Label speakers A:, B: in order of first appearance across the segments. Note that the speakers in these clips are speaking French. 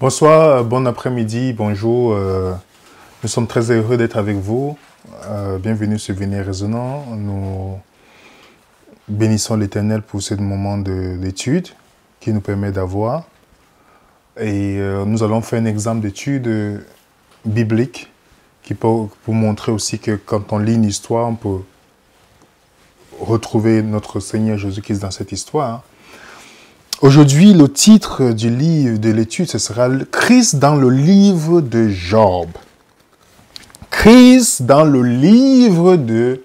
A: Bonsoir, bon après-midi, bonjour. Nous sommes très heureux d'être avec vous. Bienvenue sur Venir Résonnant. Nous bénissons l'Éternel pour ce moment d'étude qui nous permet d'avoir. Et nous allons faire un exemple d'étude biblique qui peut vous montrer aussi que quand on lit une histoire, on peut retrouver notre Seigneur Jésus-Christ dans cette histoire. Aujourd'hui, le titre du livre de l'étude, ce sera « Christ dans le livre de Job ». Christ dans le livre de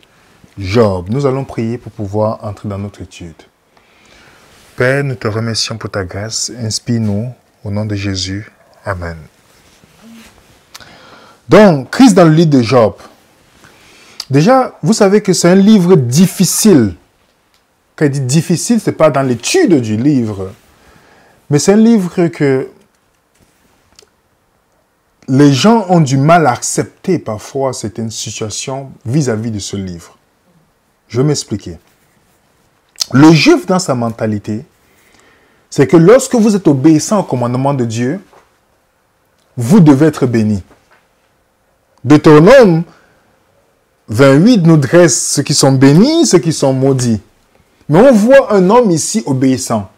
A: Job. Nous allons prier pour pouvoir entrer dans notre étude. Père, nous te remercions pour ta grâce. Inspire-nous au nom de Jésus. Amen. Donc, Christ dans le livre de Job. Déjà, vous savez que c'est un livre difficile. Quand il dit difficile, ce n'est pas dans l'étude du livre, mais c'est un livre que les gens ont du mal à accepter parfois certaines situations vis-à-vis de ce livre. Je vais m'expliquer. Le juif, dans sa mentalité, c'est que lorsque vous êtes obéissant au commandement de Dieu, vous devez être béni. Deutéronome 28 nous dresse ceux qui sont bénis, ceux qui sont maudits. Mais on voit un homme ici obéissant,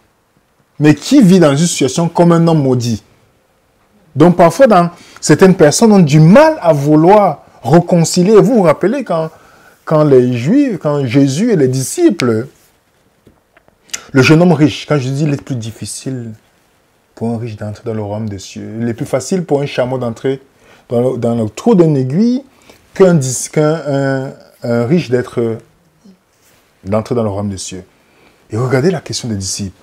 A: mais qui vit dans une situation comme un homme maudit. Donc parfois, certaines personnes ont du mal à vouloir réconcilier. Vous vous rappelez quand les Juifs, quand Jésus et les disciples, le jeune homme riche, quand je dis il est plus difficile pour un riche d'entrer dans le royaume des cieux, il est plus facile pour un chameau d'entrer dans le trou d'une aiguille qu'un riche d'entrer dans le royaume des cieux. Et regardez la question des disciples.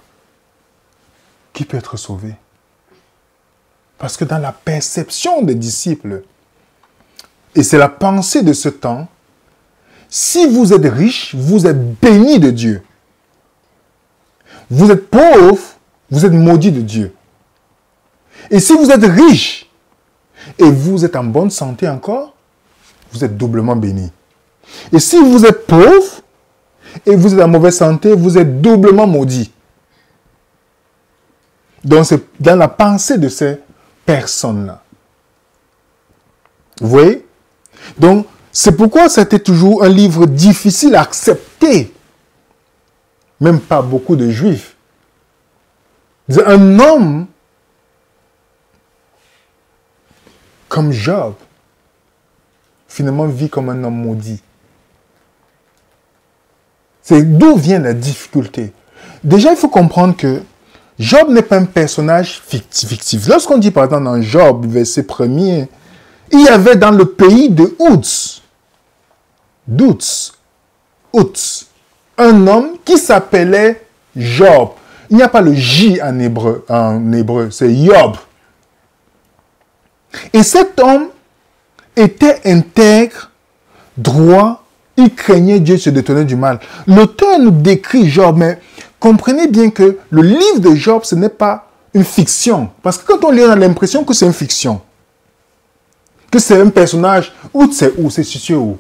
A: Qui peut être sauvé? Parce que dans la perception des disciples, et c'est la pensée de ce temps, si vous êtes riche, vous êtes béni de Dieu. Vous êtes pauvre, vous êtes maudit de Dieu. Et si vous êtes riche, et vous êtes en bonne santé encore, vous êtes doublement béni. Et si vous êtes pauvre, et vous êtes en mauvaise santé, vous êtes doublement maudit. Donc c'est dans la pensée de ces personnes-là. Vous voyez? Donc c'est pourquoi c'était toujours un livre difficile à accepter. Même pas beaucoup de juifs. Un homme comme Job, finalement vit comme un homme maudit. C'est d'où vient la difficulté. Déjà, il faut comprendre que Job n'est pas un personnage fictif. Lorsqu'on dit par exemple dans Job, verset 1er, il y avait dans le pays de Uz, un homme qui s'appelait Job. Il n'y a pas le J en hébreu, c'est Job. Et cet homme était intègre, droit, il craignait Dieu, se détournait du mal. L'auteur nous décrit Job, mais comprenez bien que le livre de Job, ce n'est pas une fiction. Parce que quand on lit, on a l'impression que c'est une fiction. Que c'est un personnage, c'est situé où?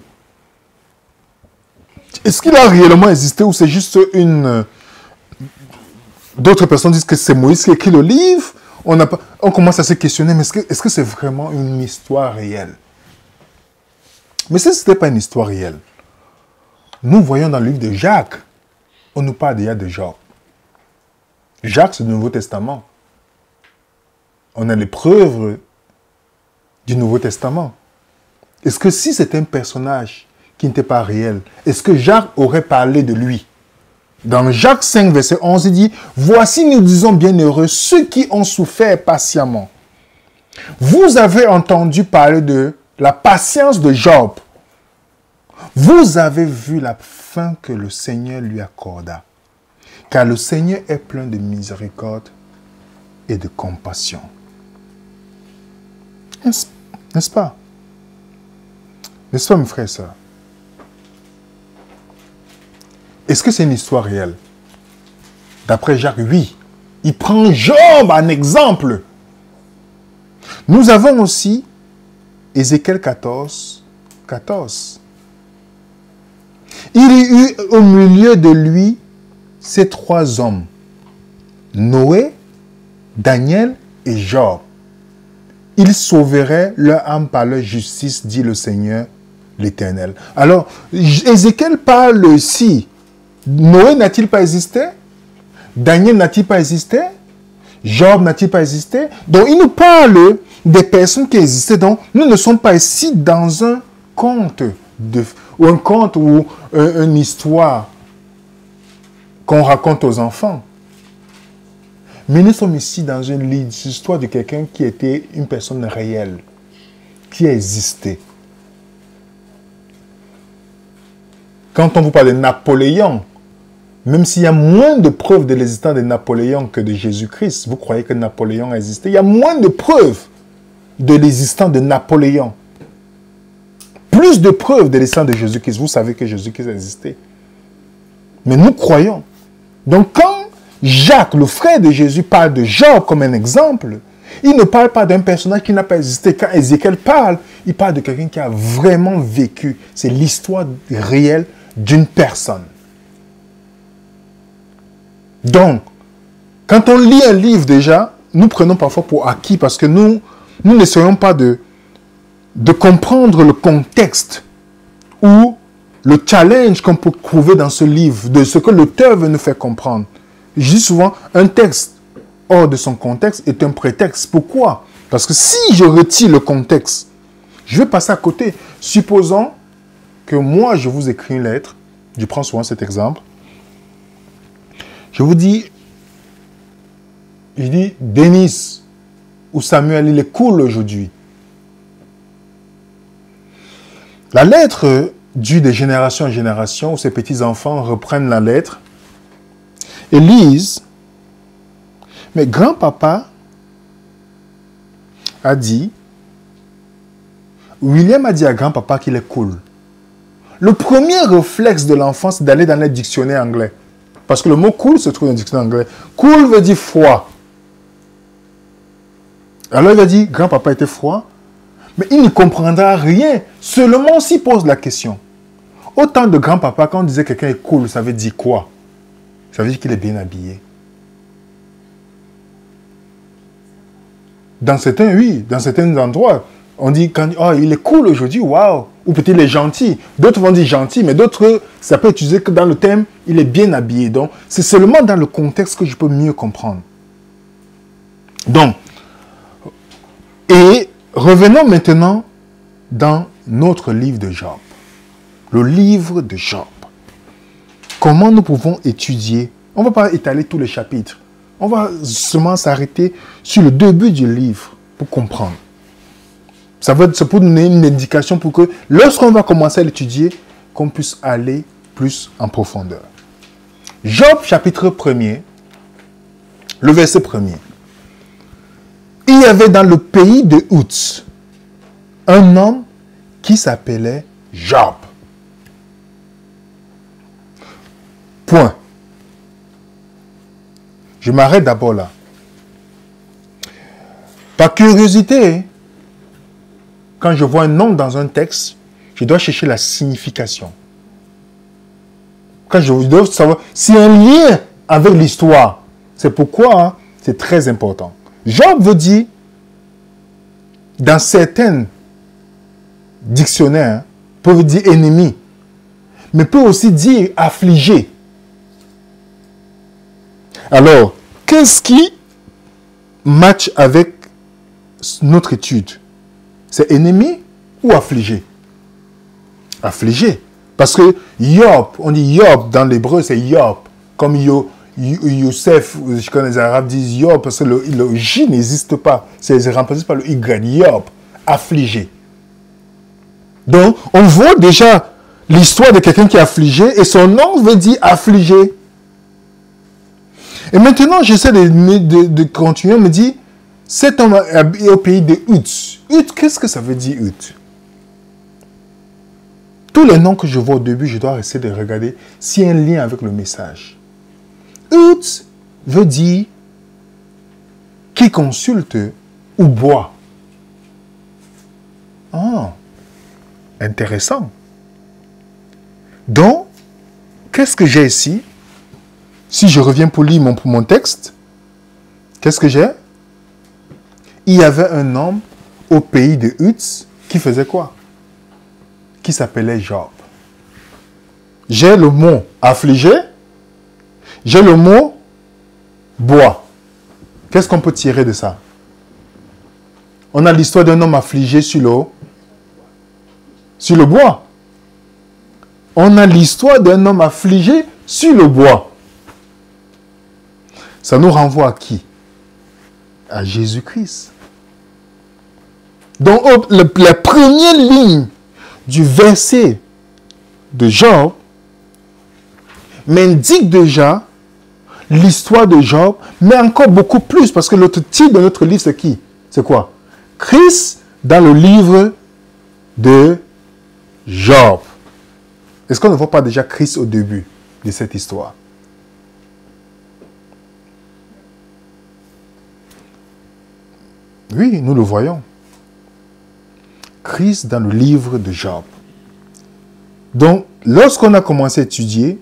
A: Est-ce qu'il a réellement existé ou c'est juste une... D'autres personnes disent que c'est Moïse qui a écrit le livre. On commence à se questionner, mais est-ce que c'est vraiment une histoire réelle? Mais si ce n'était pas une histoire réelle, nous voyons dans le livre de Jacques, on nous parle déjà de Job. Jacques, c'est le Nouveau Testament. On a les preuves du Nouveau Testament. Est-ce que si c'était un personnage qui n'était pas réel, est-ce que Jacques aurait parlé de lui? Dans Jacques 5, verset 11, il dit « Voici, nous disons bienheureux ceux qui ont souffert patiemment. Vous avez entendu parler de la patience de Job. Vous avez vu la fin que le Seigneur lui accorda. Car le Seigneur est plein de miséricorde et de compassion. » N'est-ce pas? N'est-ce pas, mes frères et sœurs? Est-ce que c'est une histoire réelle? D'après Jacques, oui. Il prend Job en exemple. Nous avons aussi Ézéchiel 14. Il y eut au milieu de lui ces trois hommes, Noé, Daniel et Job. ils sauveraient leur âme par leur justice, dit le Seigneur l'Éternel. Alors, Ézéchiel parle aussi. Noé n'a-t-il pas existé? Daniel n'a-t-il pas existé? Job n'a-t-il pas existé? Donc, il nous parle des personnes qui existaient. Donc, nous ne sommes pas ici dans un conte, ou un conte ou une histoire qu'on raconte aux enfants. Mais nous sommes ici dans une histoire de quelqu'un qui était une personne réelle, qui a existé. Quand on vous parle de Napoléon, même s'il y a moins de preuves de l'existence de Napoléon que de Jésus-Christ, vous croyez que Napoléon a existé? Il y a moins de preuves de l'existence de Napoléon. Plus de preuves de l'existence de Jésus-Christ. Vous savez que Jésus-Christ a existé. Mais nous croyons. Donc quand Jacques, le frère de Jésus, parle de Job comme un exemple, il ne parle pas d'un personnage qui n'a pas existé. Quand Ézéchiel parle, il parle de quelqu'un qui a vraiment vécu. C'est l'histoire réelle d'une personne. Donc, quand on lit un livre déjà, nous prenons parfois pour acquis parce que nous n'essayons pas de comprendre le contexte ou le challenge qu'on peut trouver dans ce livre, de ce que l'auteur veut nous faire comprendre. Je dis souvent, un texte hors de son contexte est un prétexte. Pourquoi? Parce que si je retire le contexte, je vais passer à côté. Supposons que moi, je vous écris une lettre, je prends souvent cet exemple, je vous dis, Denis ou Samuel, il est cool aujourd'hui. La lettre due de génération en génération, où ces petits-enfants reprennent la lettre et lisent, mais grand-papa a dit, William a dit à grand-papa qu'il est cool. Le premier réflexe de l'enfant, c'est d'aller dans le dictionnaire anglais. Parce que le mot cool se trouve dans le dictionnaire anglais. Cool veut dire froid. Alors il va dire, grand-papa était froid. Mais il ne comprendra rien, seulement s'il pose la question. Autant de grand-papa, quand on disait quelqu'un est cool, ça veut dire quoi? Ça veut dire qu'il est bien habillé. Dans certains, oui, dans certains endroits, on dit, oh, il est cool aujourd'hui, waouh. Ou peut-être il est gentil. D'autres vont dire gentil, mais d'autres, ça peut être utilisé que dans le thème, il est bien habillé. Donc, c'est seulement dans le contexte que je peux mieux comprendre. Donc, et revenons maintenant dans notre livre de Job. Le livre de Job. Comment nous pouvons étudier? On ne va pas étaler tous les chapitres. On va seulement s'arrêter sur le début du livre pour comprendre. Ça va être pour donner une indication pour que lorsqu'on va commencer à l'étudier, qu'on puisse aller plus en profondeur. Job chapitre 1er, le verset 1er. Il y avait dans le pays de Uz un homme qui s'appelait Job. Point. Je m'arrête d'abord là. Par curiosité, quand je vois un nom dans un texte, je dois chercher la signification. Quand je dois savoir s'il y a un lien avec l'histoire. C'est pourquoi c'est très important. Job veut dire, dans certains dictionnaires, peut dire ennemi, mais peut aussi dire affligé. Alors, qu'est-ce qui match avec notre étude? C'est ennemi ou affligé? Affligé. Parce que Yob, on dit Yob dans l'hébreu, c'est Yob. Comme Youssef, je connais les Arabes disent Yob, parce que le J n'existe pas. C'est remplacé par le Y, Yob, affligé. Donc, on voit déjà l'histoire de quelqu'un qui est affligé, et son nom veut dire affligé. Et maintenant, j'essaie de continuer, on me dit, cet homme est au pays de Uz. Uz, qu'est-ce que ça veut dire Uz? Tous les noms que je vois au début, je dois essayer de regarder s'il y a un lien avec le message. Uz veut dire qui consulte ou boit. Ah, intéressant. Donc, qu'est-ce que j'ai ici? Si je reviens pour lire mon texte, qu'est-ce que j'ai? Il y avait un homme au pays de Uz qui faisait quoi? Qui s'appelait Job. J'ai le mot affligé, j'ai le mot bois. Qu'est-ce qu'on peut tirer de ça? On a l'histoire d'un homme affligé sur le bois. On a l'histoire d'un homme affligé sur le bois. Ça nous renvoie à qui? À Jésus-Christ. Donc, la première ligne du verset de Job m'indique déjà l'histoire de Job, mais encore beaucoup plus, parce que l'autre titre de notre livre, c'est qui? C'est quoi? Christ dans le livre de Job. Est-ce qu'on ne voit pas déjà Christ au début de cette histoire? Oui, nous le voyons. Christ dans le livre de Job. Donc, lorsqu'on a commencé à étudier,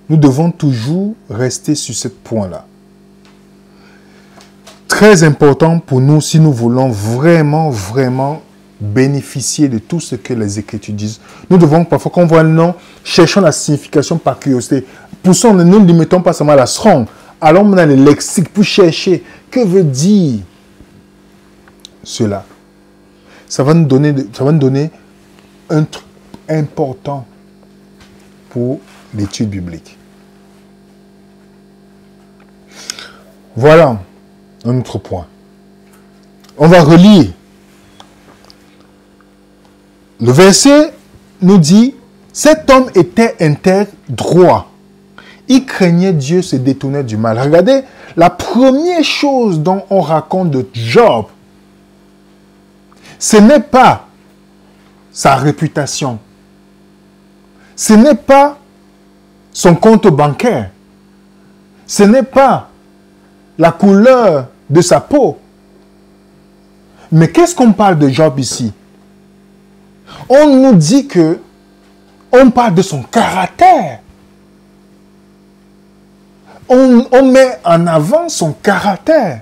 A: nous devons toujours rester sur ce point-là. Très important pour nous si nous voulons vraiment, vraiment bénéficier de tout ce que les Écritures disent. Nous devons, parfois, quand on voit un nom, cherchons la signification par curiosité. Poussons, ne nous limitons pas seulement à la strong. Allons dans le lexique pour chercher que veut dire cela. Ça va nous donner un truc important pour l'étude biblique. Voilà un autre point. On va relire. Le verset nous dit, cet homme était intègre, droit. Il craignait Dieu, se détournait du mal. Regardez, la première chose dont on raconte de Job, ce n'est pas sa réputation. Ce n'est pas son compte bancaire. Ce n'est pas la couleur de sa peau. Mais qu'est-ce qu'on parle de Job ici? On nous dit que on parle de son caractère. On met en avant son caractère.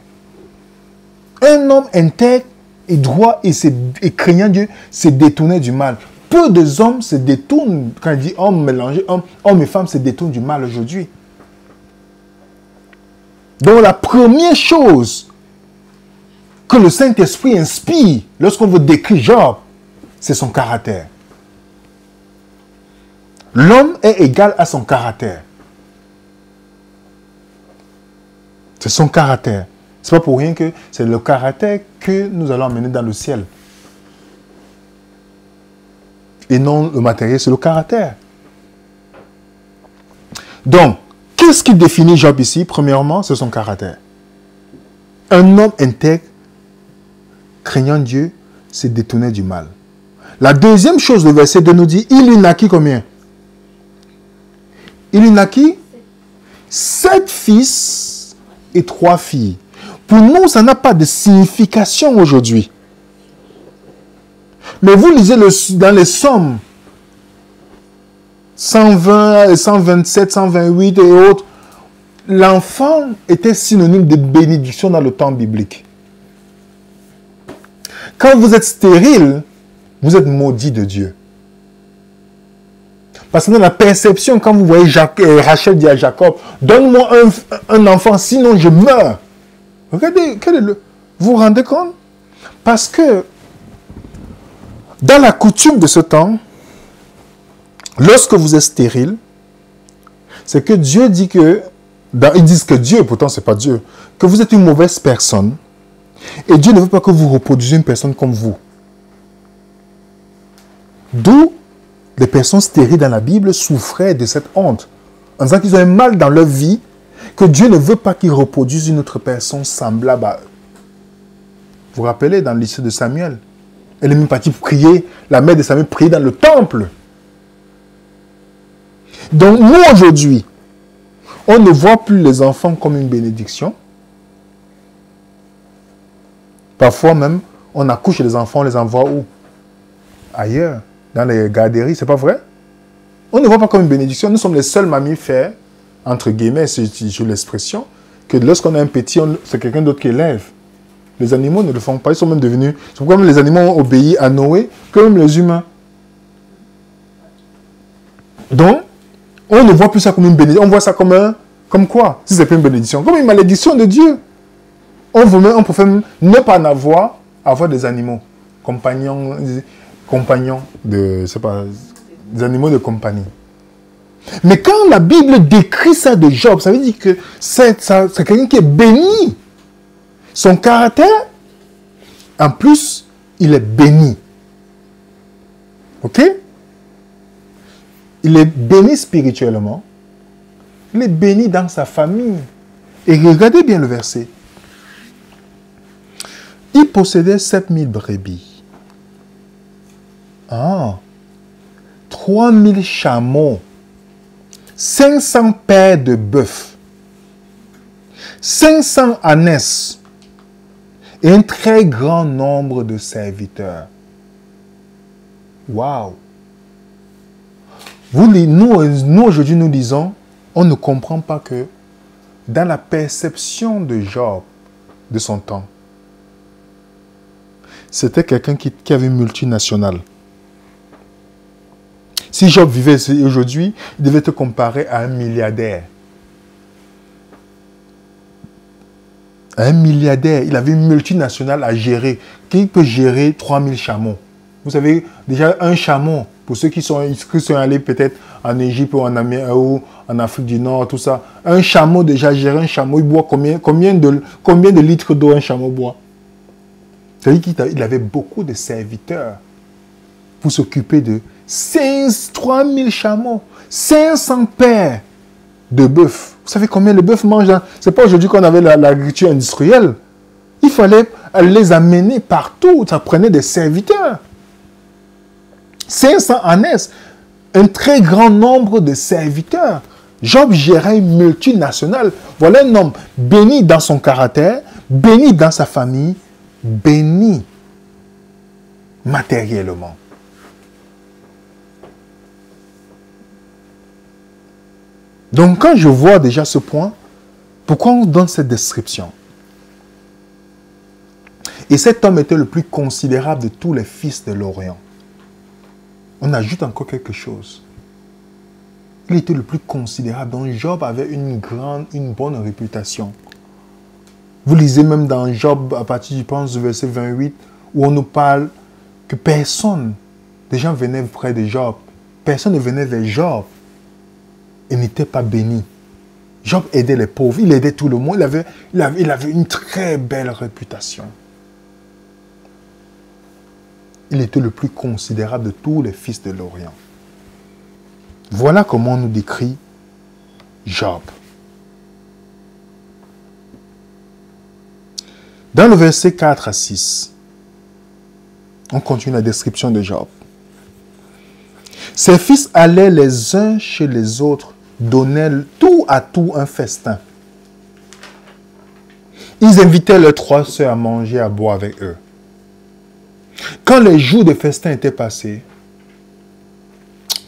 A: Un homme intègre et droit et craignant Dieu se détournait du mal. Peu de hommes se détournent, quand il dit homme mélangé, homme et femme se détournent du mal aujourd'hui. Donc la première chose que le Saint-Esprit inspire lorsqu'on veut décrire Job, c'est son caractère. L'homme est égal à son caractère. C'est son caractère. Ce n'est pas pour rien que c'est le caractère que nous allons emmener dans le ciel. Et non le matériel, c'est le caractère. Donc, qu'est-ce qui définit Job ici? Premièrement, c'est son caractère. Un homme intègre, craignant Dieu, se détournait du mal. La deuxième chose, le verset 2 nous dit, il lui naquit combien? Il lui naquit 7 fils et 3 filles. Pour nous, ça n'a pas de signification aujourd'hui. Mais vous lisez dans les Psaumes 120, 127, 128 et autres, l'enfant était synonyme de bénédiction dans le temps biblique. Quand vous êtes stérile, vous êtes maudit de Dieu. Parce que dans la perception, quand vous voyez Rachel dit à Jacob, donne-moi un enfant, sinon je meurs. Regardez, vous vous rendez compte? Parce que dans la coutume de ce temps, lorsque vous êtes stérile, c'est que Dieu dit que, ils disent que Dieu, pourtant ce n'est pas Dieu, que vous êtes une mauvaise personne, et Dieu ne veut pas que vous reproduisiez une personne comme vous. D'où les personnes stériles dans la Bible souffraient de cette honte, en disant qu'ils ont un mal dans leur vie, que Dieu ne veut pas qu'ils reproduisent une autre personne semblable à eux. Vous vous rappelez dans l'histoire de Samuel? Elle est même partie prier, la mère de Samuel priait dans le temple. Donc nous aujourd'hui, on ne voit plus les enfants comme une bénédiction. Parfois même, on accouche les enfants, on les envoie où? Ailleurs, dans les garderies, c'est pas vrai? On ne voit pas comme une bénédiction. Nous sommes les seuls mammifères, entre guillemets, c'est l'expression, que lorsqu'on a un petit, c'est quelqu'un d'autre qui élève. Les animaux ne le font pas. Ils sont même devenus... C'est pourquoi même les animaux ont obéi à Noé que même les humains. Donc, on ne voit plus ça comme une bénédiction. On voit ça comme quoi? Si c'est pas une bénédiction. Comme une malédiction de Dieu. On préfère ne pas avoir des animaux. Compagnons de... C'est pas... Des animaux de compagnie. Mais quand la Bible décrit ça de Job, ça veut dire que c'est quelqu'un qui est béni. Son caractère, en plus, il est béni. Ok? Il est béni spirituellement. Il est béni dans sa famille. Et regardez bien le verset. Il possédait 7000 brebis. 3000 chameaux. 500 paires de bœufs. 500 ânesses. Et un très grand nombre de serviteurs. Waouh! Nous aujourd'hui, nous disons, on ne comprend pas que dans la perception de Job, de son temps, c'était quelqu'un qui avait une multinationale. Si Job vivait aujourd'hui, il devait te comparer à un milliardaire. Un milliardaire, il avait une multinationale à gérer. Qui peut gérer 3000 chameaux? Vous savez, déjà un chameau, pour ceux qui sont allés peut-être en Égypte ou en Afrique du Nord, tout ça. Un chameau, déjà gérer un chameau, il boit combien de litres d'eau un chameau boit? C'est-à-dire qu'il avait beaucoup de serviteurs pour s'occuper de 3000 chameaux, 500 paires de bœufs. Vous savez combien le bœuf mange? Ce n'est pas aujourd'hui qu'on avait l'agriculture industrielle. Il fallait les amener partout. Ça prenait des serviteurs. 500 ânesses. Un très grand nombre de serviteurs. Job gérait une multinationale. Voilà un homme béni dans son caractère, béni dans sa famille, béni matériellement. Donc, quand je vois déjà ce point, pourquoi on donne cette description? Et cet homme était le plus considérable de tous les fils de l'Orient. On ajoute encore quelque chose. Il était le plus considérable. Donc, Job avait une bonne réputation. Vous lisez même dans Job, à partir, je pense, du verset 28, où on nous parle que personne, des gens venaient près de Job. Personne ne venait vers Job. Il n'était pas béni. Job aidait les pauvres, il aidait tout le monde, il avait une très belle réputation. Il était le plus considérable de tous les fils de l'Orient. Voilà comment on nous décrit Job. Dans le verset 4 à 6, on continue la description de Job. Ses fils allaient les uns chez les autres, donnaient tout à tout un festin. Ils invitaient leurs 3 sœurs à manger, à boire avec eux. Quand les jours de festin étaient passés,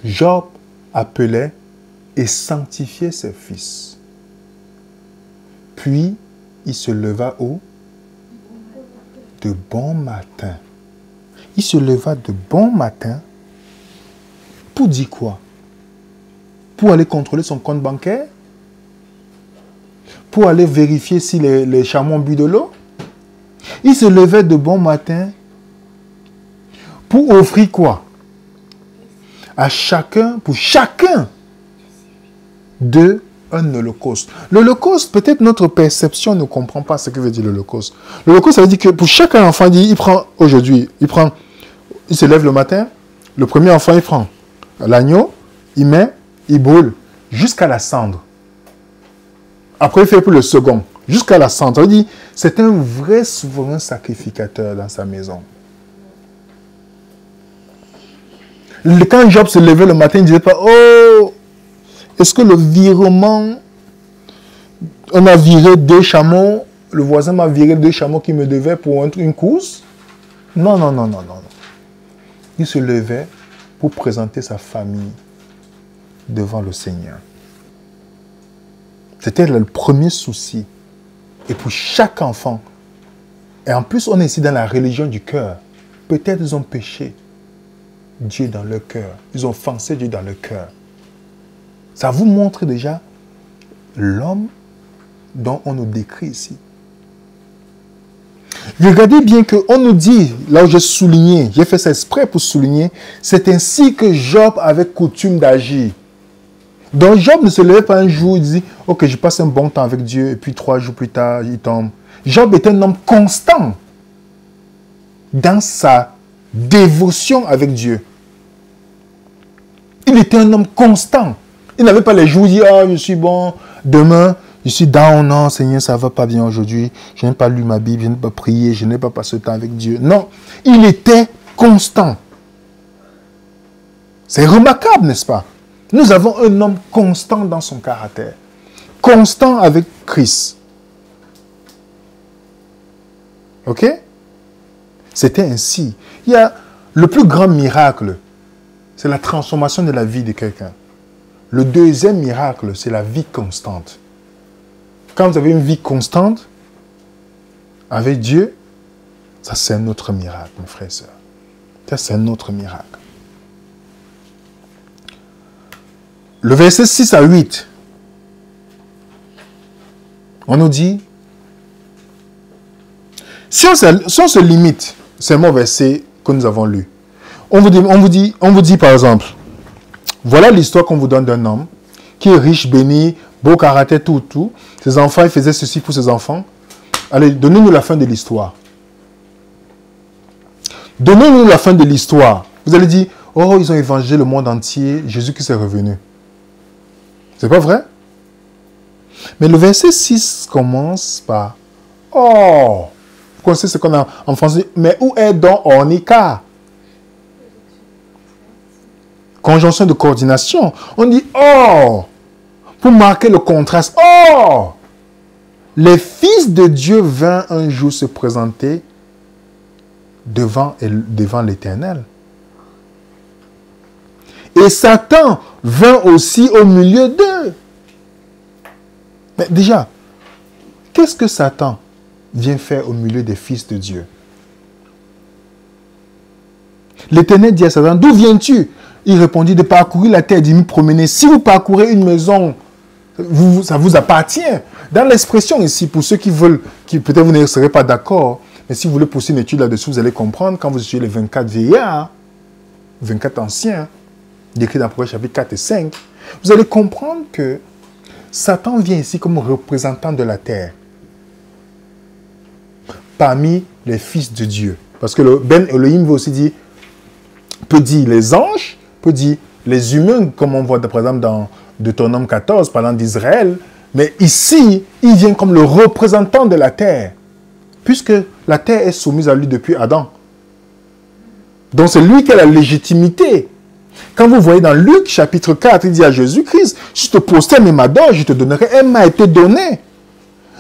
A: Job appelait et sanctifiait ses fils. Puis, il se leva de bon matin. Il se leva de bon matin pour dire quoi? Pour aller contrôler son compte bancaire? Pour aller vérifier si les chameaux ont bu de l'eau? Il se levait de bon matin pour offrir quoi? Pour chacun d'eux, un holocauste. L'holocauste, peut-être notre perception ne comprend pas ce que veut dire l'holocauste. L'holocauste, ça veut dire que pour chaque enfant, il se lève le matin, le premier enfant, il prend l'agneau, il brûle jusqu'à la cendre. Après, il fait pour le second, jusqu'à la cendre. Ça veut dire, c'est un vrai souverain sacrificateur dans sa maison. Quand Job se levait le matin, il ne disait pas, oh, est-ce que le virement, on a viré 2 chameaux, le voisin m'a viré 2 chameaux qui me devaient pour une course? Non. Il se levait pour présenter sa famille devant le Seigneur. C'était le premier souci. Et pour chaque enfant, Et en plus, on est ici dans la religion du cœur. Peut-être ils ont péché Dieu dans leur cœur. Ils ont offensé Dieu dans leur cœur. Ça vous montre déjà l'homme dont on nous décrit ici. Regardez bien qu'on nous dit, là où j'ai souligné, j'ai fait ça exprès pour souligner, c'est ainsi que Job avait coutume d'agir. Donc Job ne se levait pas un jour et dit, ok, je passe un bon temps avec Dieu, et puis 3 jours plus tard, il tombe. Job était un homme constant dans sa dévotion avec Dieu. Il était un homme constant. Il n'avait pas les jours où il dit, ah, je suis bon, demain, je suis down, non, Seigneur, ça ne va pas bien aujourd'hui. Je n'ai pas lu ma Bible, je n'ai pas prié, je n'ai pas passé le temps avec Dieu. Non, il était constant. C'est remarquable, n'est-ce pas? Nous avons un homme constant dans son caractère. Constant avec Christ. Ok? C'était ainsi. Il y a le plus grand miracle, c'est la transformation de la vie de quelqu'un. Le deuxième miracle, c'est la vie constante. Quand vous avez une vie constante avec Dieu, ça c'est un autre miracle, mes frères et sœurs. Ça c'est un autre miracle. Le verset 6 à 8, on nous dit, si on se limite, c'est le verset que nous avons lu. On vous dit par exemple, voilà l'histoire qu'on vous donne d'un homme qui est riche, béni, beau caractère, tout. Ses enfants, il faisait ceci pour ses enfants. Allez, donnez-nous la fin de l'histoire. Donnez-nous la fin de l'histoire. Vous allez dire, oh, ils ont évangélisé le monde entier, Jésus-Christ est revenu. C'est pas vrai? Mais le verset 6 commence par, oh, vous connaissez ce qu'on a en français, mais où est donc Ornica? Conjonction de coordination. On dit, oh, pour marquer le contraste, oh, les fils de Dieu vinrent un jour se présenter devant l'Éternel. Et Satan vint aussi au milieu d'eux. Mais déjà, qu'est-ce que Satan vient faire au milieu des fils de Dieu? L'Éternel dit à Satan, d'où viens-tu? Il répondit, de parcourir la terre, de me promener. Si vous parcourez une maison, ça vous appartient. Dans l'expression ici, pour ceux qui veulent, peut-être vous ne serez pas d'accord, mais si vous voulez pousser une étude là-dessus, vous allez comprendre, quand vous étudiez les 24 vieillards, 24 anciens, décrits dans Proverbes chapitre 4 et 5, vous allez comprendre que Satan vient ici comme représentant de la terre, parmi les fils de Dieu. Parce que le Ben Elohim veut aussi dire, peut dire les anges, peut dire les humains, comme on voit par exemple dans Deutéronome 14, parlant d'Israël, mais ici, il vient comme le représentant de la terre, puisque la terre est soumise à lui depuis Adam. Donc c'est lui qui a la légitimité. Quand vous voyez dans Luc chapitre 4, il dit à Jésus-Christ, je te prosterne et m'adore, je te donnerai, elle m'a été donnée.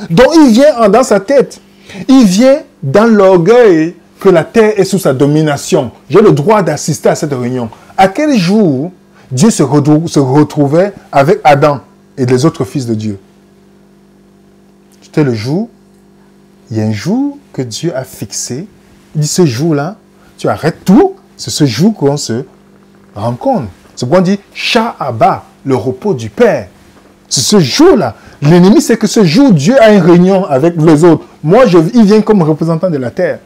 A: Donc il vient dans sa tête, il vient dans l'orgueil que la terre est sous sa domination. J'ai le droit d'assister à cette réunion. À quel jour Dieu se retrouvait avec Adam et les autres fils de Dieu? C'était le jour, il y a un jour que Dieu a fixé. Il dit, ce jour-là, tu arrêtes tout, c'est ce jour qu'on se rencontre. C'est pourquoi on dit, Sha'aba, le repos du Père. C'est ce jour-là. L'ennemi, c'est que ce jour, Dieu a une réunion avec les autres. Moi, il vient comme représentant de la terre.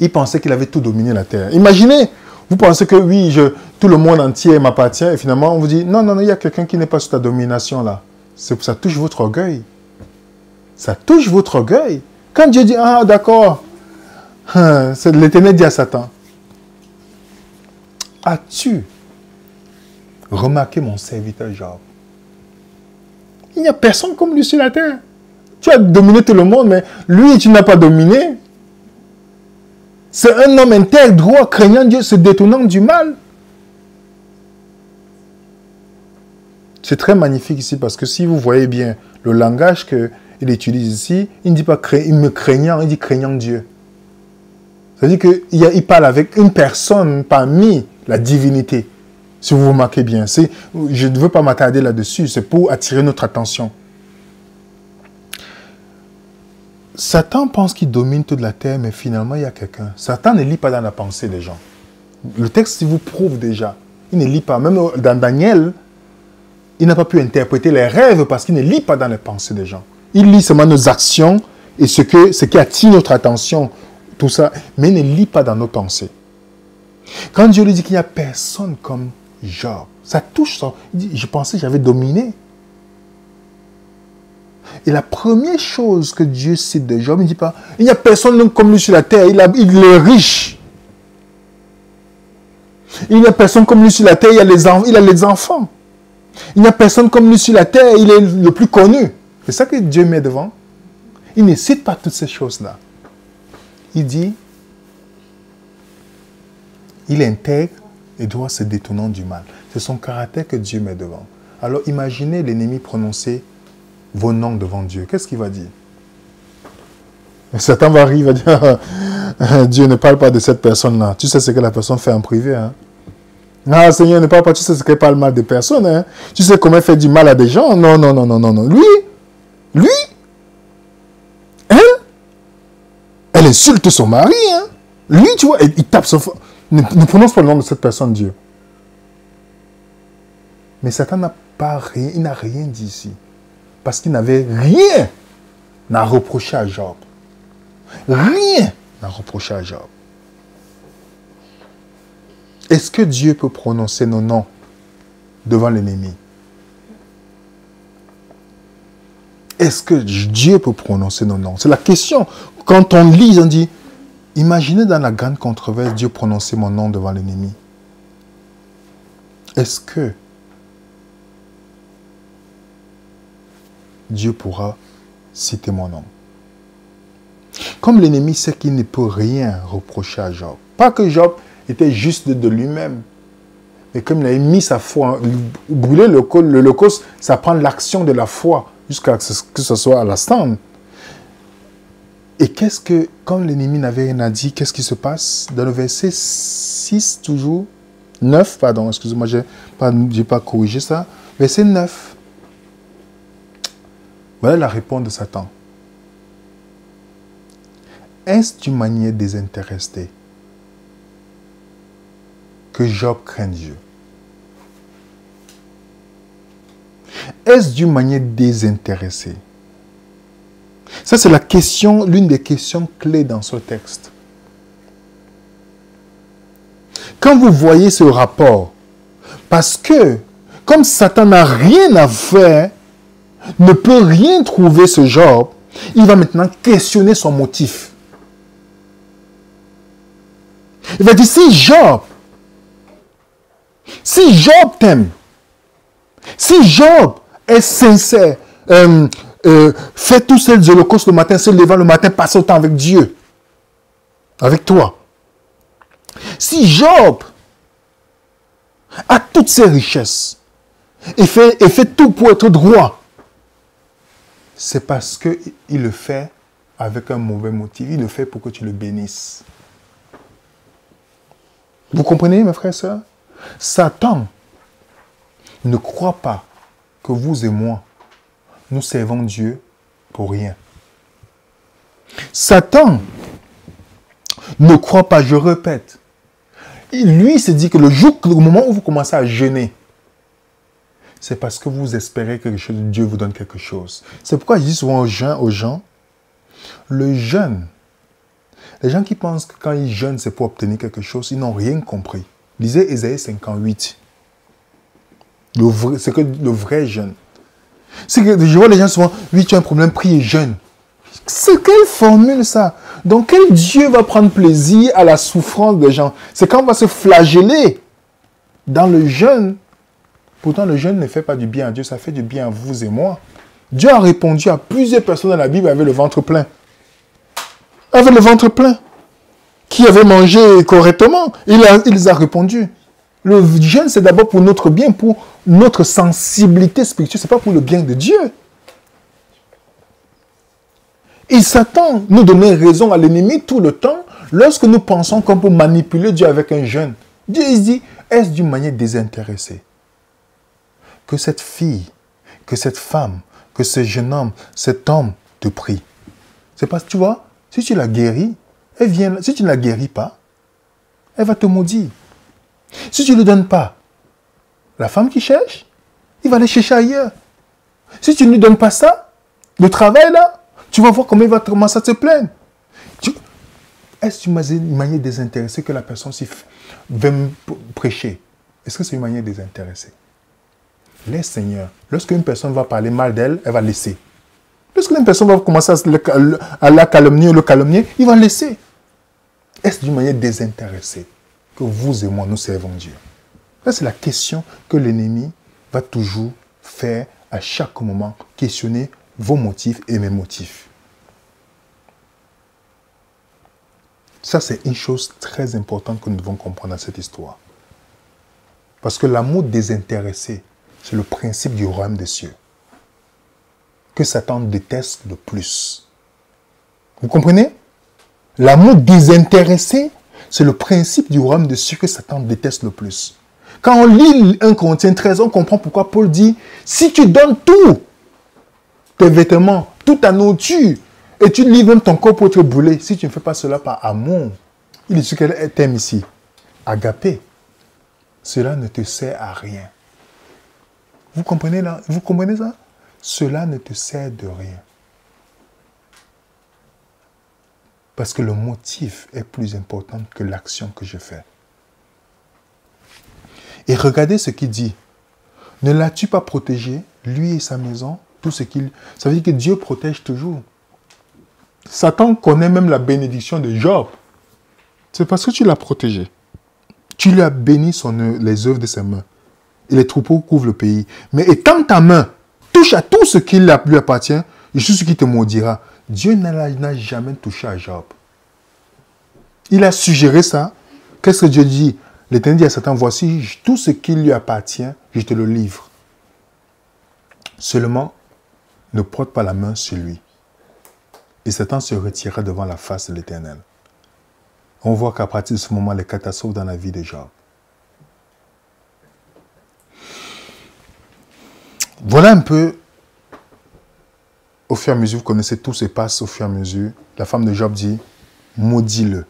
A: Il pensait qu'il avait tout dominé la terre. Imaginez, vous pensez que oui, tout le monde entier m'appartient, et finalement, on vous dit, non, il y a quelqu'un qui n'est pas sous ta domination là. Ça touche votre orgueil. Ça touche votre orgueil. Quand Dieu dit, ah, d'accord, l'Éternel dit à Satan, as-tu remarqué mon serviteur Job? Il n'y a personne comme lui sur la terre. Tu as dominé tout le monde, mais lui, tu n'as pas dominé. C'est un homme intègre, droit, craignant Dieu, se détournant du mal. C'est très magnifique ici parce que si vous voyez bien le langage qu'il utilise ici, il ne dit pas il me craignant, il dit craignant Dieu. C'est-à-dire qu'il parle avec une personne parmi la divinité. Si vous remarquez bien. Je ne veux pas m'attarder là-dessus, c'est pour attirer notre attention. Satan pense qu'il domine toute la terre, mais finalement, il y a quelqu'un. Satan ne lit pas dans la pensée des gens. Le texte vous prouve déjà. Il ne lit pas. Même dans Daniel, il n'a pas pu interpréter les rêves parce qu'il ne lit pas dans les pensées des gens. Il lit seulement nos actions et ce qui attire notre attention, tout ça, mais il ne lit pas dans nos pensées. Quand Dieu lui dit qu'il n'y a personne comme Job, ça touche ça. Il dit, je pensais que j'avais dominé. Et la première chose que Dieu cite de Job, il ne dit pas, il n'y a personne comme lui sur la terre, il est riche. Il n'y a personne comme lui sur la terre, il a les enfants. Il n'y a personne comme lui sur la terre, il est le plus connu. C'est ça que Dieu met devant. Il ne cite pas toutes ces choses-là. Il dit, il intègre et doit se détournant du mal. C'est son caractère que Dieu met devant. Alors imaginez l'ennemi prononcer vos noms devant Dieu. Qu'est-ce qu'il va dire? Satan va arriver, il va dire, Dieu ne parle pas de cette personne-là. Tu sais ce que la personne fait en privé. Hein? Ah, Seigneur, ne parle pas, tu sais ce qu'elle parle mal de personne. Hein? Tu sais comment elle fait du mal à des gens. Non, non, non, non, non, non. Lui, elle insulte son mari. Hein? Lui, tu vois, il tape son... Ne prononce pas le nom de cette personne, Dieu. Mais Satan n'a pas rien, il n'a rien dit ici. Parce qu'il n'avait rien à reprocher à Job. Rien à reprocher à Job. Est-ce que Dieu peut prononcer nos noms devant l'ennemi? Est-ce que Dieu peut prononcer nos noms? C'est la question. Quand on lit, on dit, imaginez dans la grande controverse, Dieu prononcer mon nom devant l'ennemi. Est-ce que Dieu pourra citer mon nom? Comme l'ennemi sait qu'il ne peut rien reprocher à Job. Pas que Job était juste de lui-même. Mais comme il a mis sa foi, brûler l'holocauste, ça prend l'action de la foi jusqu'à ce que ce soit à la stand. Et qu'est-ce que, comme l'ennemi n'avait rien à dire, qu'est-ce qui se passe? Dans le verset 6, toujours, 9, pardon, excusez-moi, je n'ai pas corrigé ça. Verset 9. Voilà la réponse de Satan. Est-ce d'une manière désintéressée que Job craint Dieu? Est-ce d'une manière désintéressée? Ça, c'est la question, l'une des questions clés dans ce texte. Quand vous voyez ce rapport, parce que, comme Satan n'a rien à faire, ne peut rien trouver ce Job, il va maintenant questionner son motif. Il va dire, si Job t'aime, si Job est sincère, fait tous ces holocaustes le matin, se levant le matin, passe au temps avec Dieu, avec toi. Si Job a toutes ses richesses et fait tout pour être droit, c'est parce qu'il le fait avec un mauvais motif. Il le fait pour que tu le bénisses. Vous comprenez, mes frères et sœurs? Satan ne croit pas que vous et moi, nous servons Dieu pour rien. Satan ne croit pas, je répète. Lui, il se dit que le moment où vous commencez à jeûner, c'est parce que vous espérez quelque chose, Dieu vous donne quelque chose. C'est pourquoi je dis souvent aux gens, le jeûne, les gens qui pensent que quand ils jeûnent, c'est pour obtenir quelque chose, ils n'ont rien compris. Lisez Ésaïe 58. C'est que le vrai jeûne. C'est que je vois les gens souvent, oui, tu as un problème, prie et jeûne. C'est quelle formule ça? Donc quel Dieu va prendre plaisir à la souffrance des gens? C'est quand on va se flageller dans le jeûne. Pourtant, le jeûne ne fait pas du bien à Dieu, ça fait du bien à vous et moi. Dieu a répondu à plusieurs personnes dans la Bible avec le ventre plein. Avec le ventre plein. Qui avait mangé correctement. Il les a répondu. Le jeûne, c'est d'abord pour notre bien, pour notre sensibilité spirituelle. Ce n'est pas pour le bien de Dieu. Et Satan nous donne raison à l'ennemi tout le temps lorsque nous pensons qu'on peut manipuler Dieu avec un jeûne. Dieu il dit, est-ce d'une manière désintéressée que cette fille, que cette femme, que ce jeune homme, cet homme te prie? C'est parce que tu vois, si tu la guéris, elle vient. Si tu ne la guéris pas, elle va te maudire. Si tu ne lui donnes pas la femme qui cherche, il va aller chercher ailleurs. Si tu ne lui donnes pas ça, le travail là, tu vas voir comment il va commencer à te plaindre. Est-ce une manière désintéressée que la personne veut me prêcher? Est-ce que c'est une manière désintéressée? Laisse Seigneur. Lorsqu'une personne va parler mal d'elle, elle va laisser. Lorsqu'une personne va commencer à la calomnier ou le calomnier, il va laisser. Est-ce d'une manière désintéressée que vous et moi, nous servons Dieu? Ça, c'est la question que l'ennemi va toujours faire à chaque moment, questionner vos motifs et mes motifs. Ça, c'est une chose très importante que nous devons comprendre dans cette histoire. Parce que l'amour désintéressé, c'est le principe du royaume des cieux. Que Satan déteste le plus. Vous comprenez? L'amour désintéressé, c'est le principe du royaume des cieux que Satan déteste le plus. Quand on lit 1 Corinthiens 13, on comprend pourquoi Paul dit, si tu donnes tout, tes vêtements, toute ta nourriture, et tu livres même ton corps pour te brûler, si tu ne fais pas cela par amour, il dit ce qu'elle t'aime ici, agapé, cela ne te sert à rien. Vous comprenez là? Vous comprenez ça? Cela ne te sert de rien. Parce que le motif est plus important que l'action que je fais. Et regardez ce qu'il dit. Ne l'as-tu pas protégé, lui et sa maison, tout ce qu'il... Ça veut dire que Dieu protège toujours. Satan connaît même la bénédiction de Job. C'est parce que tu l'as protégé. Tu lui as béni les œuvres de ses mains. Et les troupeaux couvrent le pays. Mais étant ta main touche à tout ce qui lui appartient, je suis ce qui te maudira. Dieu n'a jamais touché à Job. Il a suggéré ça. Qu'est-ce que Dieu dit? L'Éternel dit à Satan, voici tout ce qui lui appartient, je te le livre. Seulement, ne porte pas la main sur lui. Et Satan se retira devant la face de l'Éternel. On voit qu'à partir de ce moment, les catastrophes dans la vie de Job. Voilà un peu, au fur et à mesure, vous connaissez tout se passe au fur et à mesure. La femme de Job dit, maudis-le.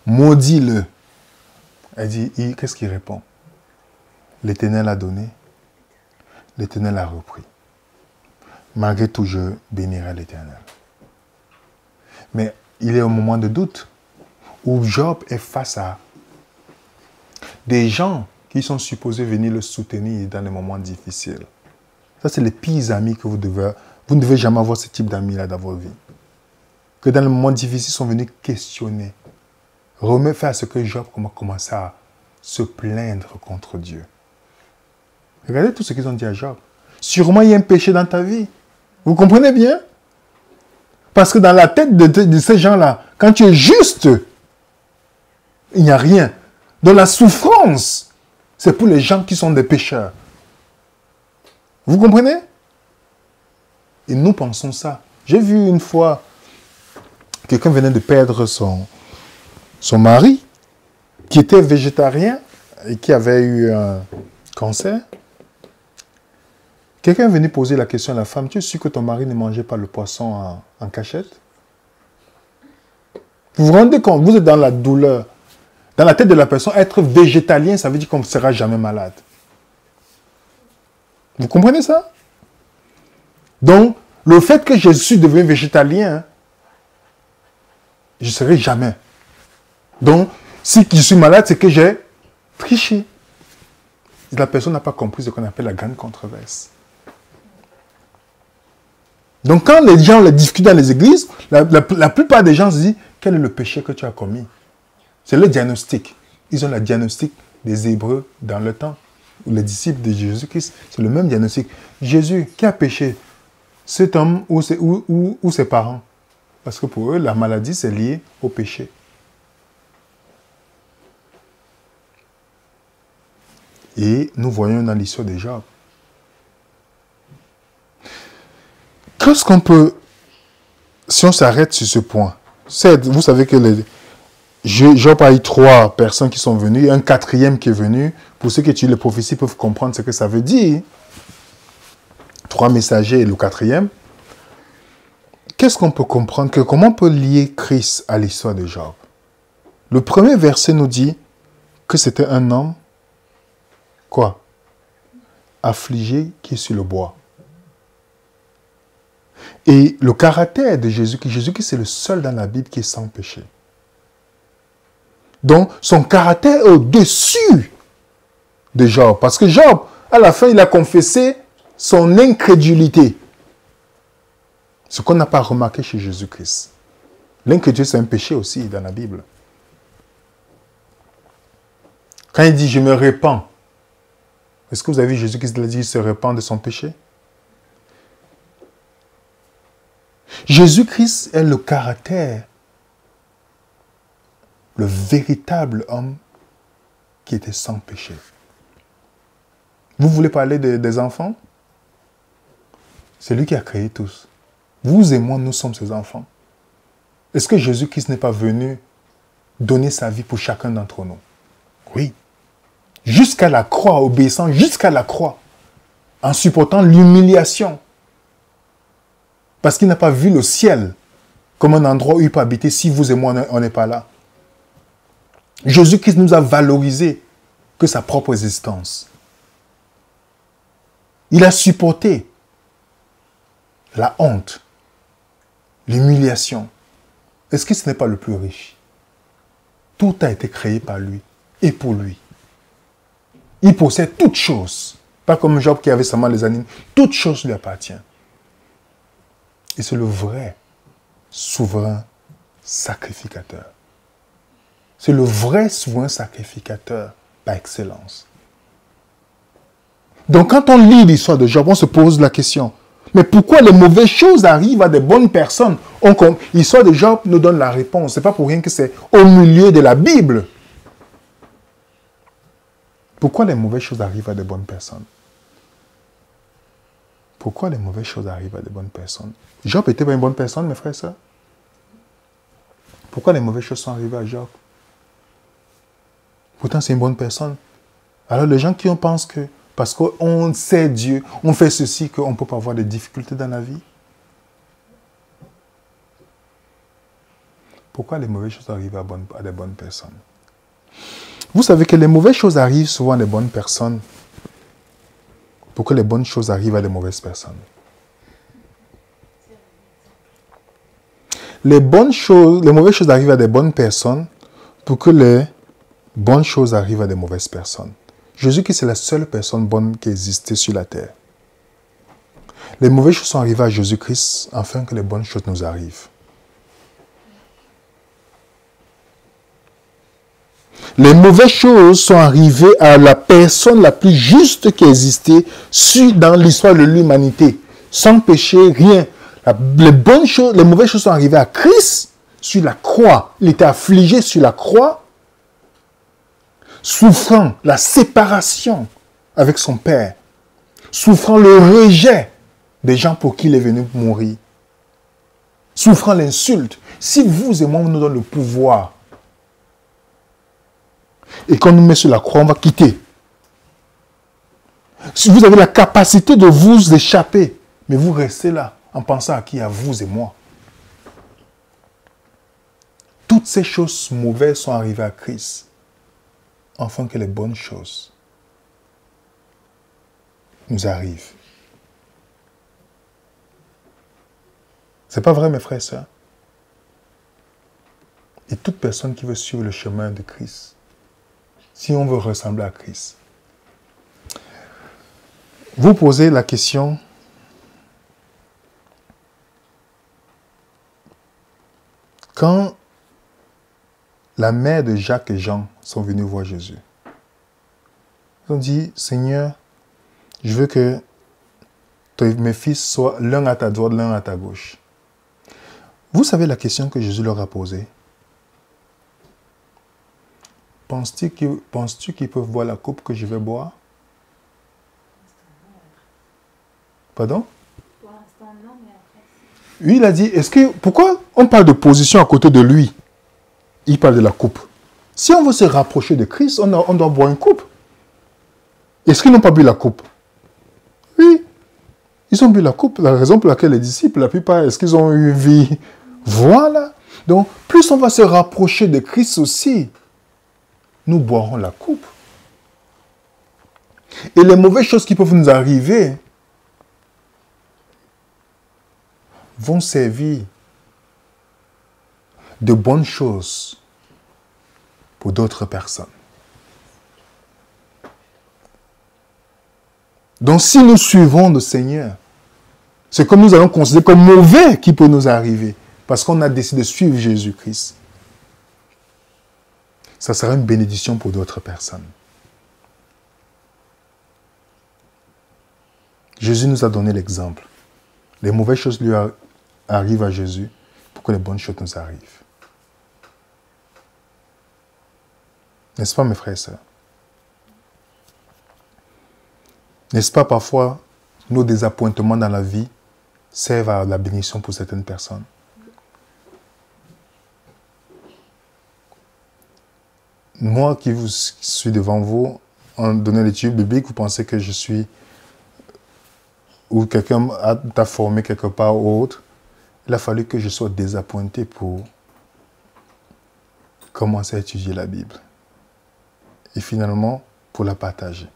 A: Maudis-le. Elle dit, qu'est-ce qu'il répond? L'Éternel a donné, l'Éternel a repris. Malgré tout, je bénirai l'Éternel. Mais il est au moment de doute où Job est face à des gens qui sont supposés venir le soutenir dans les moments difficiles. Ça, c'est les pires amis que vous ne devez jamais avoir ce type d'amis-là dans votre vie. Que dans les moments difficiles, ils sont venus questionner. Faire à ce que Job commençait à se plaindre contre Dieu. Regardez tout ce qu'ils ont dit à Job. Sûrement, il y a un péché dans ta vie. Vous comprenez bien? Parce que dans la tête de ces gens-là, quand tu es juste, il n'y a rien. Donc la souffrance, c'est pour les gens qui sont des pécheurs. Vous comprenez? Et nous pensons ça. J'ai vu une fois, quelqu'un venait de perdre son mari, qui était végétarien et qui avait eu un cancer. Quelqu'un est venu poser la question à la femme, tu es sûr que ton mari ne mangeait pas le poisson en cachette? Vous vous rendez compte, vous êtes dans la douleur. Dans la tête de la personne, être végétalien, ça veut dire qu'on ne sera jamais malade. Vous comprenez ça? Donc, le fait que je suis devenu végétalien, je ne serai jamais. Donc, si je suis malade, c'est que j'ai triché. La personne n'a pas compris ce qu'on appelle la grande controverse. Donc, quand les gens discutent dans les églises, la plupart des gens se disent, quel est le péché que tu as commis? C'est le diagnostic. Ils ont le diagnostic des Hébreux dans le temps. Ou les disciples de Jésus-Christ, c'est le même diagnostic. Jésus, qui a péché? Cet homme ou ses parents? Parce que pour eux, la maladie, c'est lié au péché. Et nous voyons dans l'histoire de Job. Qu'est-ce qu'on peut, si on s'arrête sur ce point, vous savez que Job a eu 3 personnes qui sont venues, un 4e qui est venu. Pour ceux qui étudient les prophéties peuvent comprendre ce que ça veut dire. 3 messagers et le 4e. qu'est-ce qu'on peut comprendre? Comment on peut lier Christ à l'histoire de Job? Le premier verset nous dit que c'était un homme, quoi? Affligé qui est sur le bois. Et le caractère de Jésus-Christ, c'est le seul dans la Bible qui est sans péché. Donc, son caractère est au-dessus de Job. Parce que Job, à la fin, il a confessé son incrédulité. Ce qu'on n'a pas remarqué chez Jésus-Christ. L'incrédulité, c'est un péché aussi dans la Bible. Quand il dit « je me répands », est-ce que vous avez vu Jésus-Christ dit qu'il se répand de son péché? Jésus-Christ est le caractère, le véritable homme qui était sans péché. Vous voulez parler des enfants? C'est lui qui a créé tous. Vous et moi, nous sommes ses enfants. Est-ce que Jésus-Christ n'est pas venu donner sa vie pour chacun d'entre nous? Oui. Jusqu'à la croix, obéissant jusqu'à la croix, en supportant l'humiliation. Parce qu'il n'a pas vu le ciel comme un endroit où il peut habiter si vous et moi, on n'est pas là. Jésus-Christ nous a valorisé que sa propre existence. Il a supporté la honte, l'humiliation. Est-ce que ce n'est pas le plus riche? Tout a été créé par lui et pour lui. Il possède toutes choses. Pas comme Job qui avait seulement les animaux. Toutes choses lui appartiennent. Et c'est le vrai souverain sacrificateur. C'est le vrai souverain sacrificateur par excellence. Donc quand on lit l'histoire de Job, on se pose la question, mais pourquoi les mauvaises choses arrivent à des bonnes personnes? L'histoire de Job nous donne la réponse. Ce n'est pas pour rien que c'est au milieu de la Bible. Pourquoi les mauvaises choses arrivent à des bonnes personnes? Pourquoi les mauvaises choses arrivent à des bonnes personnes? Job n'était pas une bonne personne, mes frères et sœurs. Pourquoi les mauvaises choses sont arrivées à Job? Pourtant, c'est une bonne personne. Alors, les gens qui pensent que, parce qu'on sait Dieu, on fait ceci, qu'on ne peut pas avoir de difficultés dans la vie. Pourquoi les mauvaises choses arrivent à des bonnes personnes? Vous savez que les mauvaises choses arrivent souvent à des bonnes personnes pour que les bonnes choses arrivent à des mauvaises personnes. Les mauvaises choses arrivent à des bonnes personnes pour que les bonnes choses arrivent à des mauvaises personnes. Jésus-Christ est la seule personne bonne qui existait sur la terre. Les mauvaises choses sont arrivées à Jésus-Christ afin que les bonnes choses nous arrivent. Les mauvaises choses sont arrivées à la personne la plus juste qui existait dans l'histoire de l'humanité. Sans péché, rien. Les mauvaises choses sont arrivées à Christ sur la croix. Il était affligé sur la croix, souffrant la séparation avec son Père, souffrant le rejet des gens pour qui il est venu mourir, souffrant l'insulte. Si vous et moi, on nous donne le pouvoir, et qu'on nous met sur la croix, on va quitter. Si vous avez la capacité de vous échapper, mais vous restez là, en pensant à qui? À vous et moi. Toutes ces choses mauvaises sont arrivées à Christ, afin que les bonnes choses nous arrivent. C'est pas vrai, mes frères et sœurs? Et toute personne qui veut suivre le chemin de Christ, si on veut ressembler à Christ, vous posez la question, quand la mère de Jacques et Jean sont venus voir Jésus, ils ont dit, Seigneur, je veux que mes fils soient l'un à ta droite, l'un à ta gauche. Vous savez la question que Jésus leur a posée? Penses-tu qu'ils peuvent boire la coupe que je vais boire? Pardon? Lui, il a dit, pourquoi on parle de position à côté de lui? Il parle de la coupe. Si on veut se rapprocher de Christ, on doit boire une coupe. Est-ce qu'ils n'ont pas bu la coupe? Oui. Ils ont bu la coupe. La raison pour laquelle les disciples, la plupart, est-ce qu'ils ont eu vie? Voilà. Donc, plus on va se rapprocher de Christ aussi, nous boirons la coupe. Et les mauvaises choses qui peuvent nous arriver vont servir de bonnes choses pour d'autres personnes. Donc, si nous suivons le Seigneur, c'est comme nous allons considérer comme mauvais qui peut nous arriver, parce qu'on a décidé de suivre Jésus-Christ. Ça sera une bénédiction pour d'autres personnes. Jésus nous a donné l'exemple. Les mauvaises choses lui arrivent à Jésus pour que les bonnes choses nous arrivent. N'est-ce pas, mes frères et sœurs? N'est-ce pas parfois nos désappointements dans la vie servent à la bénédiction pour certaines personnes? Moi qui suis devant vous, en donnant l'étude biblique, vous pensez que je suis, ou quelqu'un t'a formé quelque part ou autre. Il a fallu que je sois désappointé pour commencer à étudier la Bible. Et finalement, pour la partager.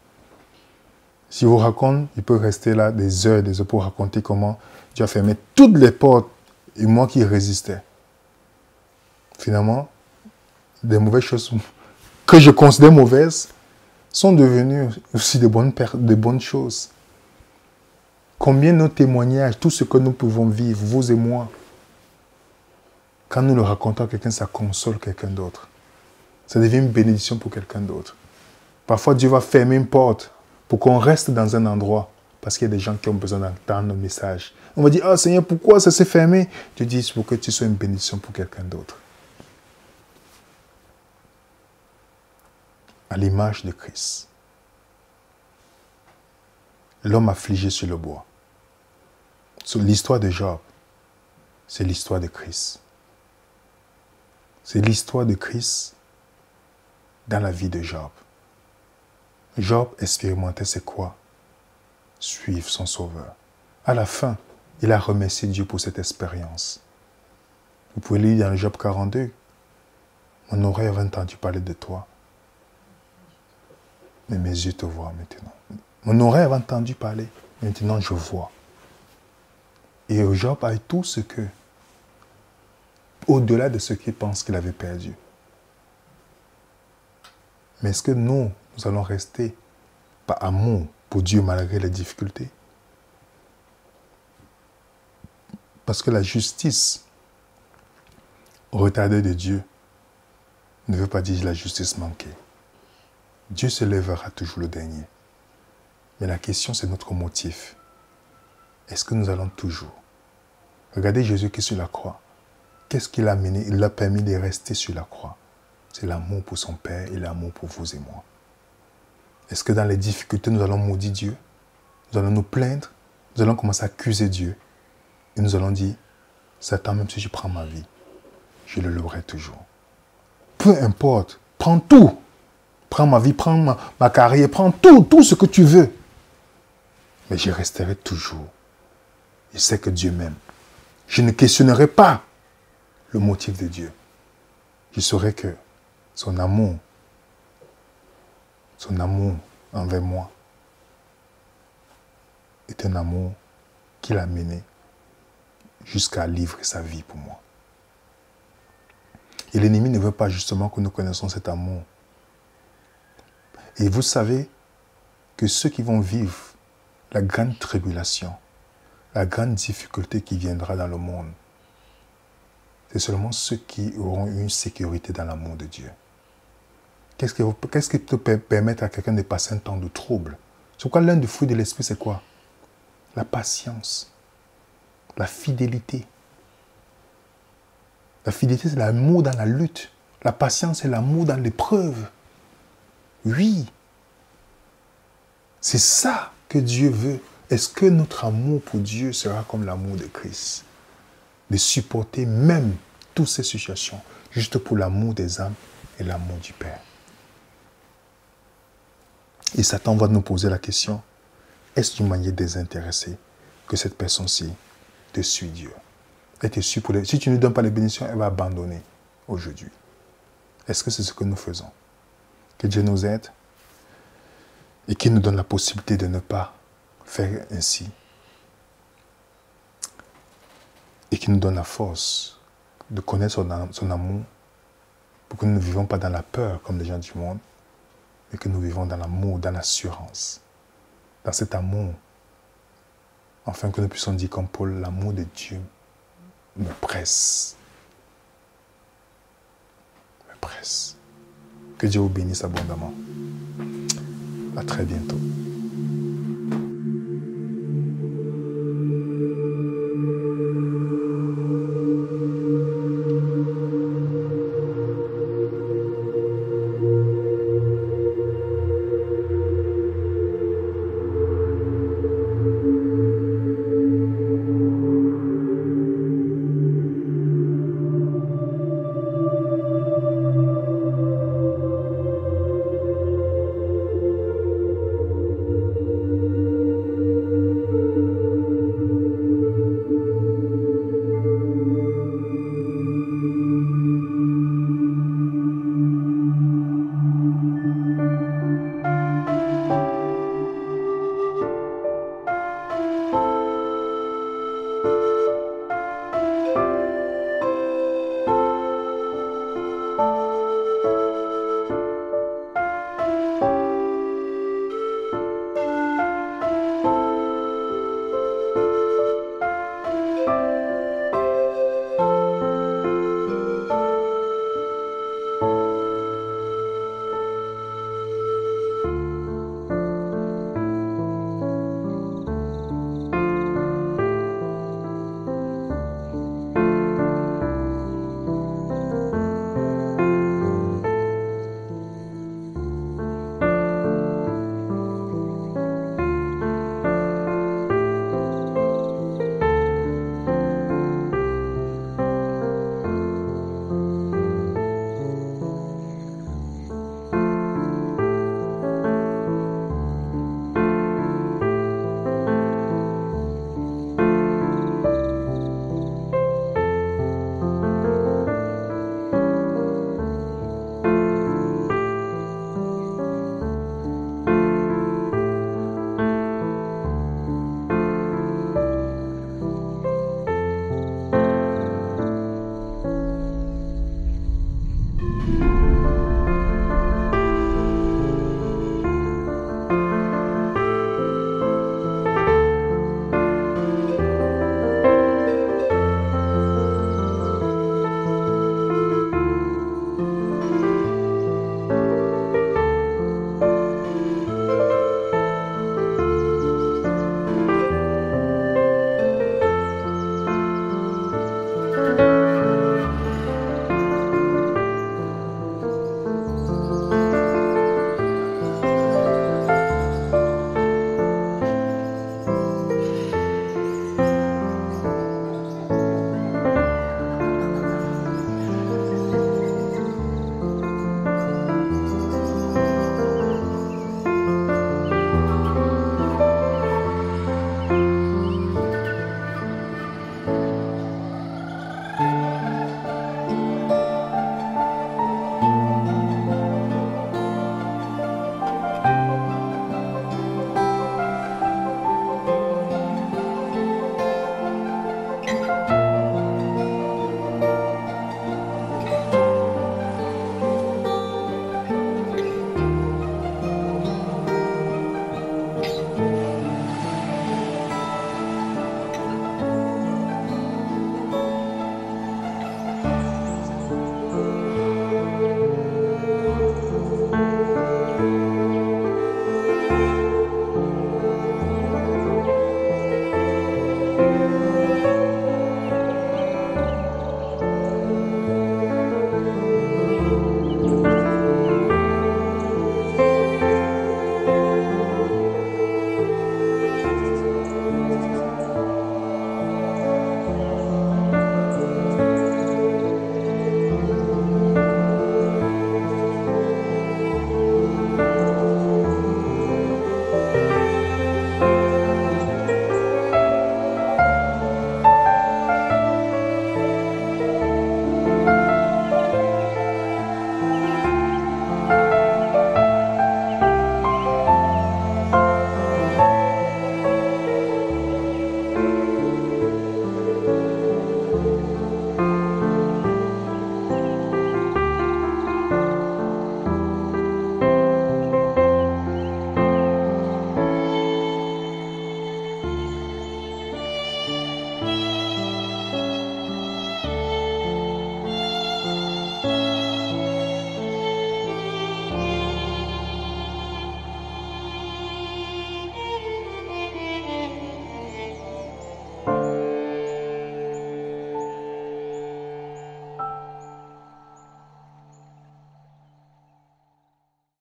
A: Si je vous raconte, il peut rester là des heures pour raconter comment Dieu a fermé toutes les portes et moi qui résistais. Finalement, des mauvaises choses que je considère mauvaises sont devenues aussi de bonnes choses. Combien nos témoignages, tout ce que nous pouvons vivre, vous et moi, quand nous le racontons à quelqu'un, ça console quelqu'un d'autre. Ça devient une bénédiction pour quelqu'un d'autre. Parfois, Dieu va fermer une porte pour qu'on reste dans un endroit, parce qu'il y a des gens qui ont besoin d'entendre nos messages. On va dire, ah Seigneur, pourquoi ça s'est fermé? Dieu dit, c'est pour que tu sois une bénédiction pour quelqu'un d'autre. À l'image de Christ. L'homme affligé sur le bois. L'histoire de Job, c'est l'histoire de Christ. C'est l'histoire de Christ dans la vie de Job. Job expérimentait c'est quoi? Suivre son Sauveur. À la fin, il a remercié Dieu pour cette expérience. Vous pouvez lire dans Job 42. Mon oreille avait entendu parler de toi, mais mes yeux te voient maintenant. Mon oreille avait entendu parler, maintenant je vois. Et Job a eu tout ce que, au-delà de ce qu'il pense qu'il avait perdu. Mais est-ce que nous allons rester par amour pour Dieu malgré les difficultés? Parce que la justice retardée de Dieu ne veut pas dire la justice manquée. Dieu se lèvera toujours le dernier. Mais la question, c'est notre motif. Est-ce que nous allons toujours? Regardez Jésus qui est sur la croix. Qu'est-ce qu'il a mené? Il l'a permis de rester sur la croix. C'est l'amour pour son Père et l'amour pour vous et moi. Est-ce que dans les difficultés, nous allons maudire Dieu? Nous allons nous plaindre? Nous allons commencer à accuser Dieu? Et nous allons dire, Satan, même si je prends ma vie, je le louerai toujours. Peu importe, prends tout. Prends ma vie, prends ma carrière, prends tout ce que tu veux. Mais je resterai toujours. Je sais que Dieu m'aime. Je ne questionnerai pas le motif de Dieu. Je saurai que son amour envers moi est un amour qu'il a mené jusqu'à livrer sa vie pour moi. Et l'ennemi ne veut pas justement que nous connaissions cet amour. Et vous savez que ceux qui vont vivre la grande tribulation, la grande difficulté qui viendra dans le monde, c'est seulement ceux qui auront une sécurité dans l'amour de Dieu. Qu'est-ce qui peut permettre à quelqu'un de passer un temps de trouble? C'est pourquoi l'un des fruits de l'esprit, c'est quoi? La patience, la fidélité. La fidélité, c'est l'amour dans la lutte. La patience, c'est l'amour dans l'épreuve. Oui, c'est ça que Dieu veut. Est-ce que notre amour pour Dieu sera comme l'amour de Christ? De supporter même toutes ces situations, juste pour l'amour des âmes et l'amour du Père. Et Satan va nous poser la question, est-ce d'une manière désintéressée que cette personne-ci te suit, Dieu. Elle te suit pour les... Si tu ne lui donnes pas les bénédictions, elle va abandonner aujourd'hui. Est-ce que c'est ce que nous faisons? Que Dieu nous aide et qu'il nous donne la possibilité de ne pas faire ainsi. Et qu'il nous donne la force de connaître son amour pour que nous ne vivons pas dans la peur comme les gens du monde, mais que nous vivons dans l'amour, dans l'assurance, dans cet amour, afin que nous puissions dire comme Paul, l'amour de Dieu me presse. Me presse. Que Dieu vous bénisse abondamment. À très bientôt.